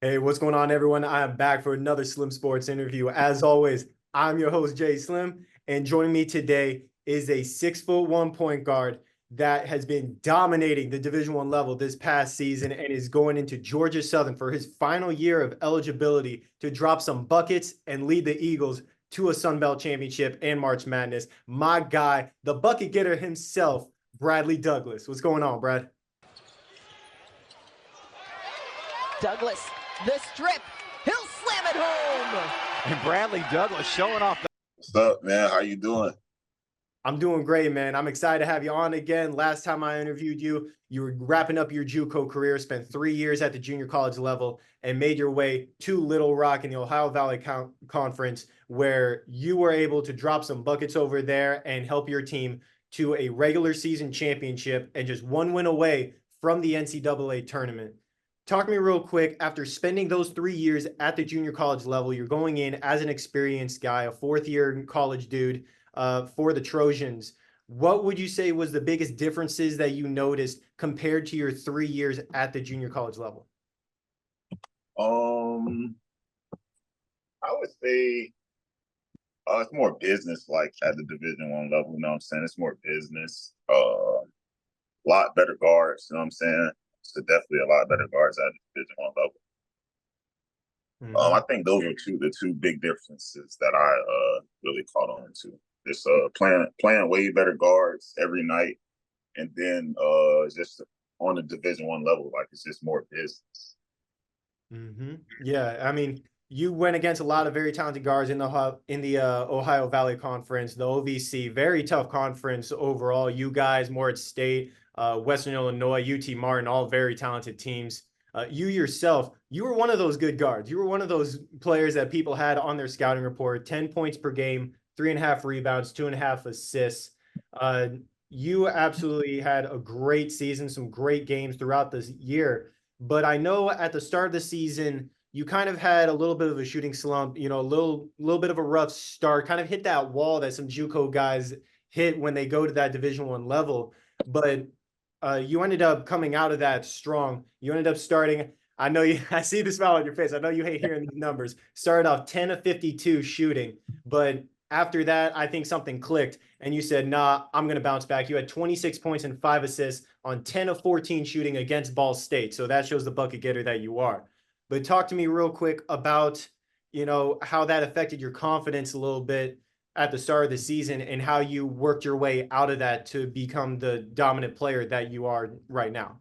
Hey, what's going on, everyone? I am back for another Slim Sports interview. As always, I'm your host, Jay Slim, and joining me today is a 6'1" point guard that has been dominating the Division I level this past season and is going into Georgia Southern for his final year of eligibility to drop some buckets and lead the Eagles to a Sun Belt championship and March Madness. My guy, the bucket getter himself, Bradley Douglas. What's going on, Brad? Douglas, the strip, he'll slam it home. And Bradley Douglas showing off. What's up, man? How you doing? I'm doing great, man. I'm excited to have you on again. Last time I interviewed you, you were wrapping up your JUCO career, spent 3 years at the junior college level, and made your way to Little Rock in the Ohio Valley Conference, where you were able to drop some buckets over there and help your team to a regular season championship and just one win away from the NCAA tournament. Talk to me real quick. After spending those 3 years at the junior college level, you're going in as an experienced guy, a fourth-year college dude for the Trojans. What would you say was the biggest differences that you noticed compared to your 3 years at the junior college level? I would say it's more business like at the Division I level, you know what I'm saying? It's more business. A lot better guards, you know what I'm saying? So definitely a lot better guards at the Division I level. I think those are the two big differences that I really caught on to. Just playing way better guards every night, and then just on the Division I level, like it's just more business. Yeah, I mean, you went against a lot of very talented guards in the Ohio Valley Conference, the OVC, very tough conference overall. You guys, Morehead State, Western Illinois, UT Martin, all very talented teams. You yourself, you were one of those good guards. You were one of those players that people had on their scouting report, 10 points per game, 3.5 rebounds, 2.5 assists. You absolutely had a great season, some great games throughout this year. But I know at the start of the season, you kind of had a little bit of a shooting slump, a little bit of a rough start, kind of hit that wall that some JUCO guys hit when they go to that Division I level. But you ended up coming out of that strong. You ended up starting. I know you. I see the smile on your face. I know you hate hearing these numbers. Started off 10 of 52 shooting, but after that, I think something clicked, and you said, "Nah, I'm going to bounce back." You had 26 points and 5 assists on 10 of 14 shooting against Ball State, so that shows the bucket getter that you are. But talk to me real quick about how that affected your confidence a little bit at the start of the season and how you worked your way out of that to become the dominant player that you are right now.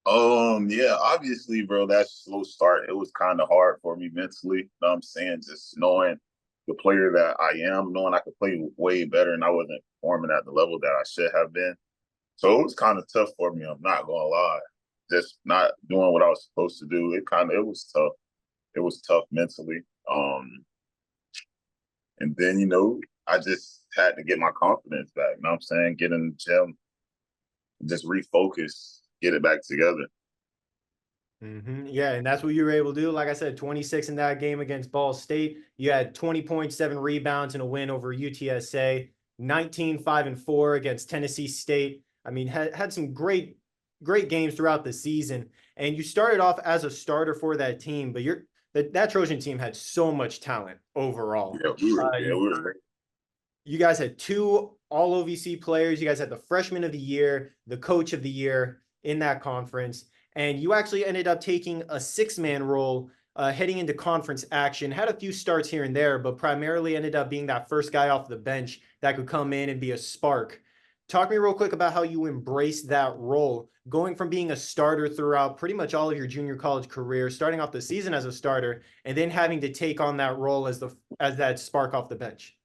Yeah, obviously, bro, that slow start, it was kind of hard for me mentally. You know what I'm saying? Just knowing the player that I am, knowing I could play way better and I wasn't performing at the level that I should have been. So it was kind of tough for me, I'm not gonna lie. Just not doing what I was supposed to do. It was tough. It was tough mentally. And then, I just had to get my confidence back. You know what I'm saying? Get in the gym, just refocus, get it back together. Yeah, and that's what you were able to do. Like I said, 26 in that game against Ball State. You had 20.7 rebounds in a win over UTSA, 19, 5, and 4 against Tennessee State. I mean, had some great games throughout the season. And you started off as a starter for that team, but that Trojan team had so much talent overall. Yeah, we were. You guys had 2 all OVC players. You guys had the freshman of the year, the coach of the year in that conference. And you actually ended up taking a 6-man role heading into conference action. Had a few starts here and there, but primarily ended up being that first guy off the bench that could come in and be a spark. Talk to me real quick about how you embraced that role, going from being a starter throughout pretty much all of your junior college career, starting off the season as a starter, and then having to take on that role as that spark off the bench.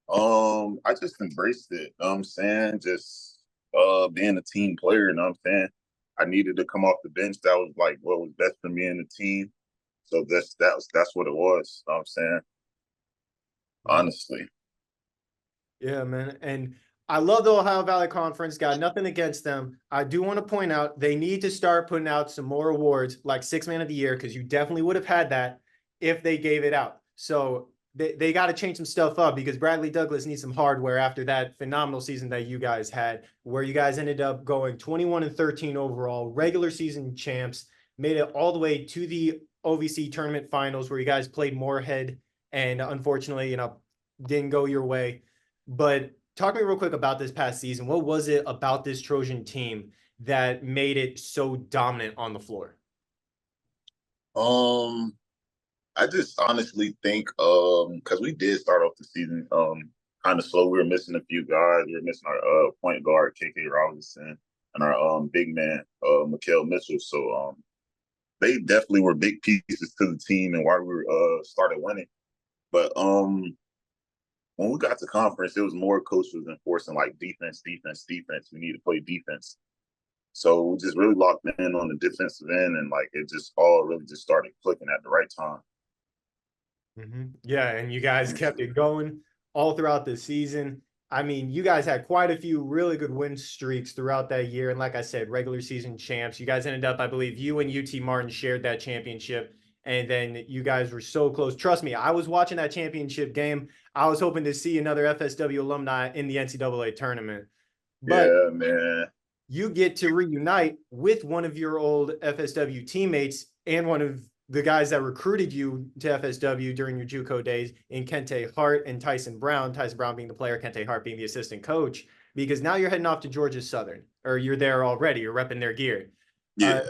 I just embraced it. You know what I'm saying? Just being a team player, you know what I'm saying? I needed to come off the bench. That was like what was best for me and the team. So that's what it was. You know what I'm saying? Honestly. Yeah, man. And I love the Ohio Valley Conference. Got nothing against them. I do want to point out they need to start putting out some more awards like 6-man of the year, because you definitely would have had that if they gave it out. So they got to change some stuff up, because Bradley Douglas needs some hardware after that phenomenal season that you guys had, where you guys ended up going 21-13 overall, regular season champs, made it all the way to the OVC tournament finals where you guys played Moorhead and unfortunately, didn't go your way. But talk to me real quick about this past season. What was it about this Trojan team that made it so dominant on the floor? I just honestly think because we did start off the season kind of slow. We were missing a few guys. We were missing our point guard KK Robinson and our big man Mikael Mitchell. So they definitely were big pieces to the team and why we started winning. But when we got to conference, it was more coach was enforcing like defense. We need to play defense. So we just really locked in on the defensive end, and like it just all really just started clicking at the right time. Yeah, and you guys kept it going all throughout the season. I mean, you guys had quite a few really good win streaks throughout that year. And like I said, regular season champs. You guys ended up, I believe, you and UT Martin shared that championship. And then you guys were so close. Trust me, I was watching that championship game. I was hoping to see another FSW alumni in the NCAA tournament. But yeah, man. You get to reunite with one of your old FSW teammates and one of the guys that recruited you to FSW during your JUCO days in Kente Hart and Tyson Brown being the player, Kente Hart being the assistant coach, because now you're heading off to Georgia Southern, or you're there already, you're repping their gear. Yeah.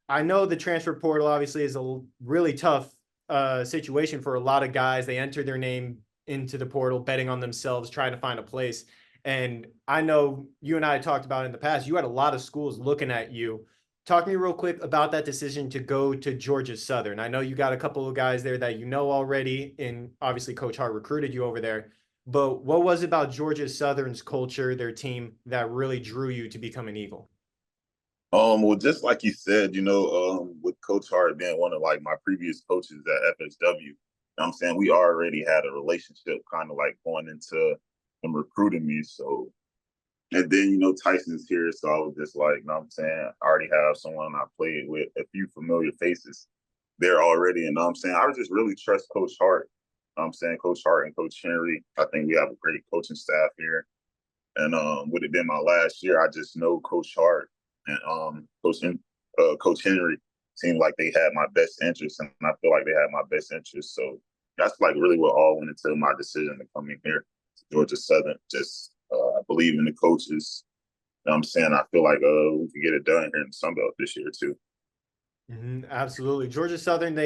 I know the transfer portal obviously is a really tough situation for a lot of guys. They enter their name into the portal, betting on themselves, trying to find a place. And I know you and I talked about in the past, you had a lot of schools looking at you. Talk to me real quick about that decision to go to Georgia Southern. I know you got a couple of guys there that you know already, and obviously Coach Hart recruited you over there. But what was it about Georgia Southern's culture, their team, that really drew you to become an Eagle? Well, just like you said, with Coach Hart being one of like my previous coaches at FSW, I'm saying we already had a relationship kind of like going into him recruiting me. So and then, Tyson's here, so I was just like, I'm saying? I already have someone I played with, a few familiar faces there already. And I'm saying? I just really trust Coach Hart. I'm saying Coach Hart and Coach Henry. I think we have a great coaching staff here. And with it being my last year, I just know Coach Hart and Coach Henry seemed like they had my best interest, and I feel like they had my best interest. So that's like really what all went into my decision to come in here to Georgia Southern. Just I believe in the coaches. I'm saying? I feel like we could get it done here in the Sun Belt this year too. Absolutely. Georgia Southern,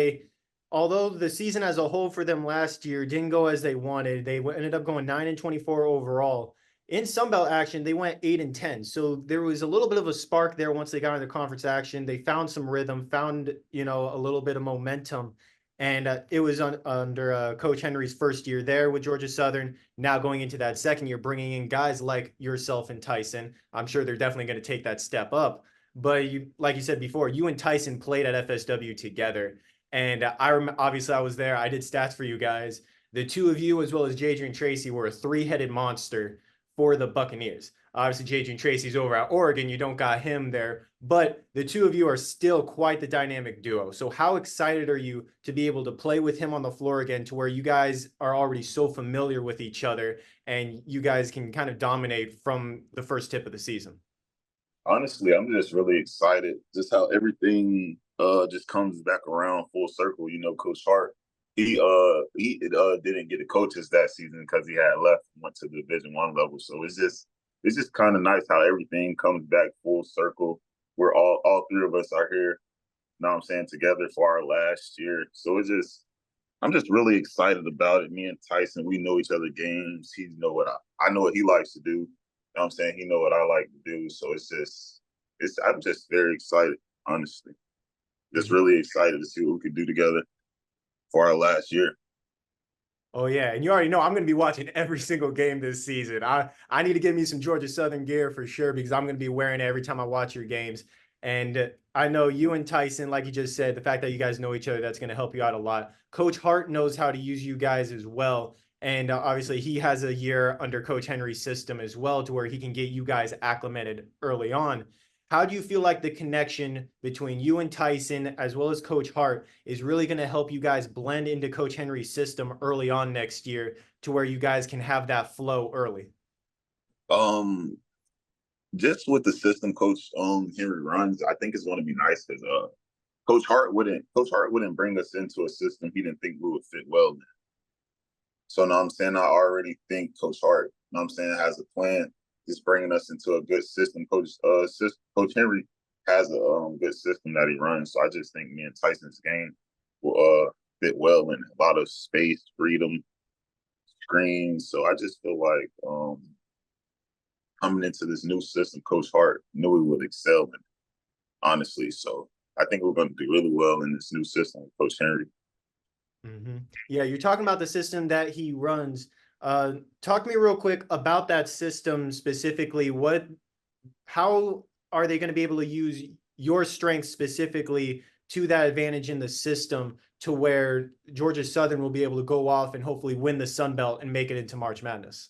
although the season as a whole for them last year didn't go as they wanted, they ended up going 9-24 overall. In Sun Belt action, they went 8-10. So there was a little bit of a spark there once they got into conference action. They found some rhythm, found a little bit of momentum. And it was under Coach Henry's first year there with Georgia Southern. Now going into that second year, bringing in guys like yourself and Tyson. I'm sure they're definitely going to take that step up. But like you said before, you and Tyson played at FSW together. And obviously I was there. I did stats for you guys. The two of you, as well as Jadrian Tracy, were a three-headed monster for the Buccaneers. Obviously, Jadrian Tracy's over at Oregon. You don't got him there, but the two of you are still quite the dynamic duo. So how excited are you to be able to play with him on the floor again, to where you guys are already so familiar with each other and you guys can kind of dominate from the first tip of the season? Honestly, I'm just really excited just how everything just comes back around full circle. Coach Hart, he didn't get the coaches that season because he had left and went to the Division I level. So it's just kind of nice how everything comes back full circle. We're all three of us are here, together for our last year. So I'm just really excited about it. Me and Tyson, we know each other games. He know what I know what he likes to do. He know what I like to do. So I'm just very excited, honestly. Just really excited to see what we could do together for our last year. Oh yeah, and you already know I'm going to be watching every single game this season. I need to get me some Georgia Southern gear for sure, because I'm going to be wearing it every time I watch your games. And I know you and Tyson, like you just said, the fact that you guys know each other, that's going to help you out a lot. Coach Hart knows how to use you guys as well. And obviously he has a year under Coach Henry's system as well, to where he can get you guys acclimated early on. How do you feel like the connection between you and Tyson, as well as Coach Hart, is really going to help you guys blend into Coach Henry's system early on next year, to where you guys can have that flow early? Just with the system Coach Henry runs, I think it's going to be nice because Coach Hart wouldn't bring us into a system he didn't think we would fit well in. So know what I'm saying, I already think Coach Hart, know what I'm saying, has a plan. He's bringing us into a good system. Coach Henry has a good system that he runs. So I just think me and Tyson's game will fit well in a lot of space, freedom, screens. So I just feel like coming into this new system, Coach Hart knew he would excel in it, honestly. So I think we're going to do really well in this new system with Coach Henry. Yeah, you're talking about the system that he runs. Talk to me real quick about that system specifically. How are they going to be able to use your strengths specifically to that advantage in the system to where Georgia Southern will be able to go off and hopefully win the Sun Belt and make it into March Madness?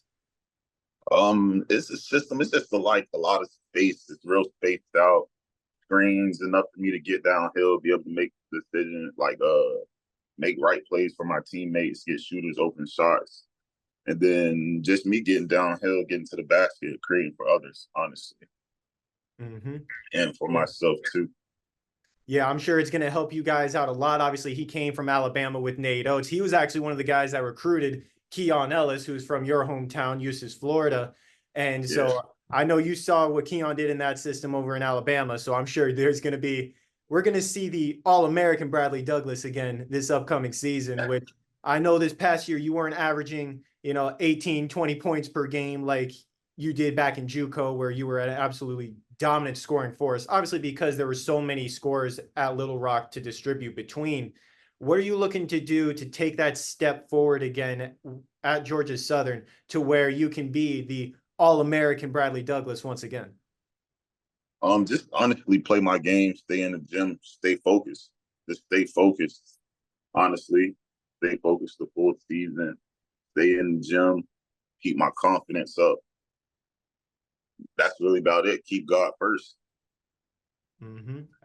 It's a system. It's just like a lot of space. It's real spaced out. Screens enough for me to get downhill, be able to make decisions, like make right plays for my teammates, get shooters open shots, and then just me getting downhill, getting to the basket, creating for others, honestly, and for myself too. Yeah, I'm sure it's going to help you guys out a lot. Obviously, he came from Alabama with Nate Oates. He was actually one of the guys that recruited Keon Ellis, who's from your hometown, Eustis, Florida. And so I know you saw what Keon did in that system over in Alabama. So I'm sure we're going to see the All-American Bradley Douglas again this upcoming season, which I know this past year you weren't averaging, 18, 20 points per game like you did back in JUCO, where you were at an absolutely dominant scoring force, obviously because there were so many scorers at Little Rock to distribute between. What are you looking to do to take that step forward again at Georgia Southern to where you can be the All-American Bradley Douglas once again? Just honestly play my game, stay in the gym, stay focused. Just stay focused. Honestly, stay focused the full season. Stay in the gym, keep my confidence up. That's really about it. Keep God first.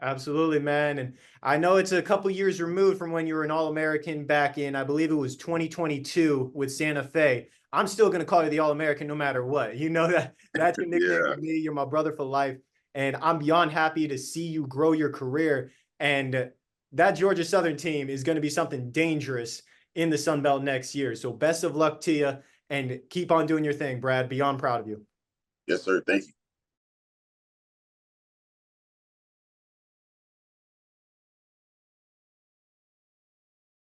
Absolutely, man. And I know it's a couple years removed from when you were an All-American back in, I believe it was 2022 with Santa Fe. I'm still going to call you the All-American no matter what. You know that's your nickname for me. You're my brother for life. And I'm beyond happy to see you grow your career. And that Georgia Southern team is going to be something dangerous in the Sun Belt next year. So best of luck to you and keep on doing your thing, Brad. Beyond proud of you. Yes, sir. Thank you.